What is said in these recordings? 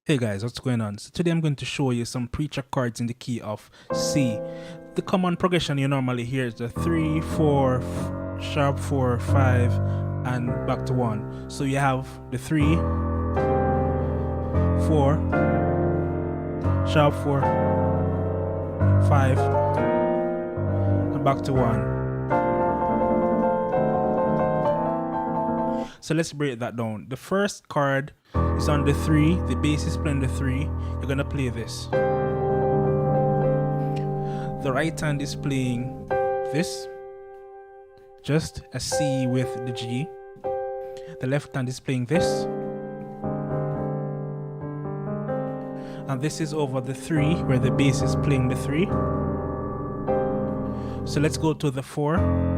Hey guys, what's going on? So today I'm going to show you some preacher chords in the key of C. The common progression you normally hear is the 3, 4, sharp 4, 5, and back to 1. So you have the 3, 4, sharp 4, 5, and back to 1. So let's break that down. The first chord is on the 3, the bass is playing the 3, you're gonna play this. The right hand is playing this, just a C with the G. The left hand is playing this. And this is over the 3, where the bass is playing the 3. So let's go to the 4.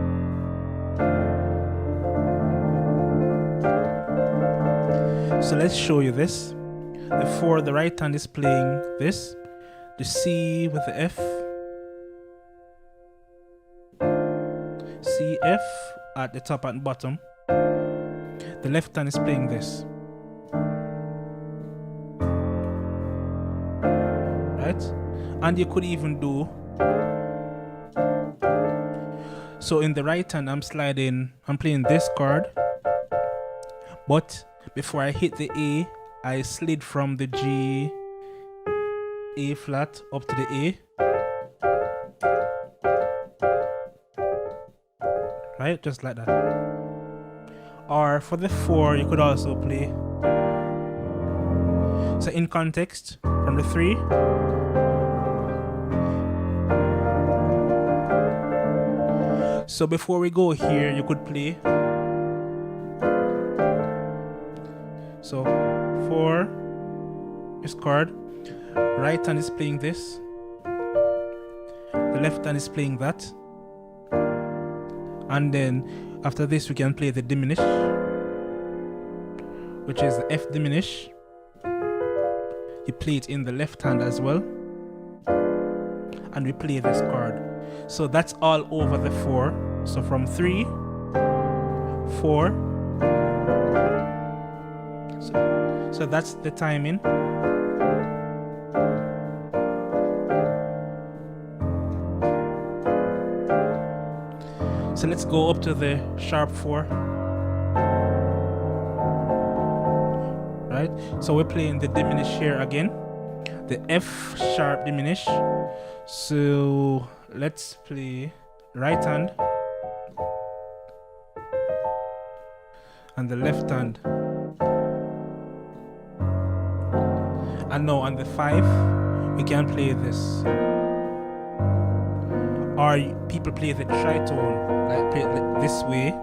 So let's show you this. The 4, the right hand is playing this, the C with the F, C, F at the top and bottom. The left hand is playing this. Right? And you could even do, so in the right hand I'm playing this chord, but before I hit the A, I slid from the G, A flat up to the A. Right? Just like that. Or for the 4, you could also play. So in context, from the 3. So before we go here, you could play. So 4 is chord, right hand is playing this, the left hand is playing that, and then after this we can play the diminish, which is the F diminish. You play it in the left hand as well, and we play this chord. So that's all over the 4. So from 3, 4. So that's the timing. So let's go up to the sharp 4. Right? So we're playing the diminish here again. The F sharp diminish. So let's play right hand and the left hand. And now on the 5, we can play this. Or people play the tritone, like play it this way.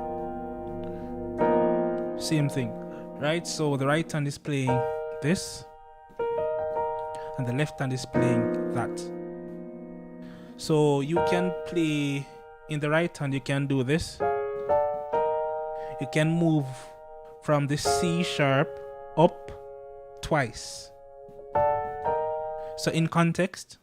Same thing, right? So the right hand is playing this, and the left hand is playing that. So you can play in the right hand, you can do this. You can move from the C sharp up twice. So in context,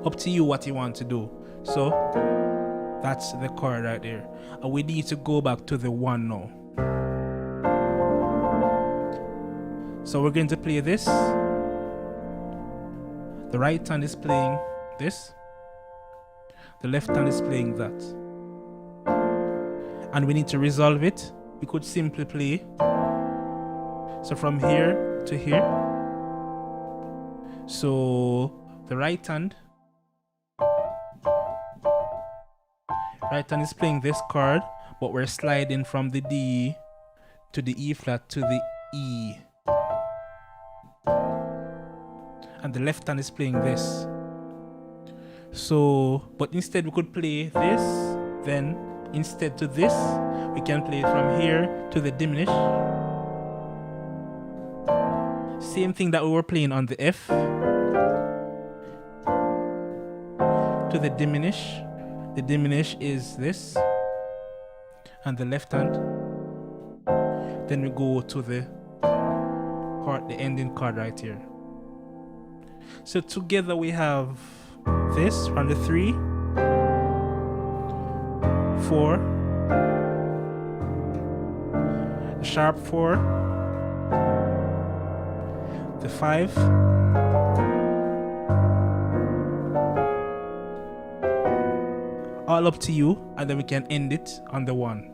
up to you what you want to do. So that's the chord right there. And we need to go back to the 1 now. So we're going to play this. The right hand is playing this. The left hand is playing that. And we need to resolve it. We could simply play. So from here to here. So the right hand is playing this chord, but we're sliding from the D to the E flat to the E. And the left hand is playing this. So, but instead we could play this, then instead to this, we can play it from here to the diminish. Same thing that we were playing on the F. To the diminish. The diminish is this. And the left hand. Then we go to the chord, the ending chord right here. So together we have this from the 3, 4, the sharp 4, the 5, all up to you, and then we can end it on the 1.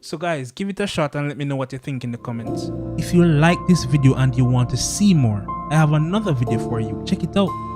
So guys, give it a shot and let me know what you think in the comments. If you like this video and you want to see more, I have another video for you. Check it out.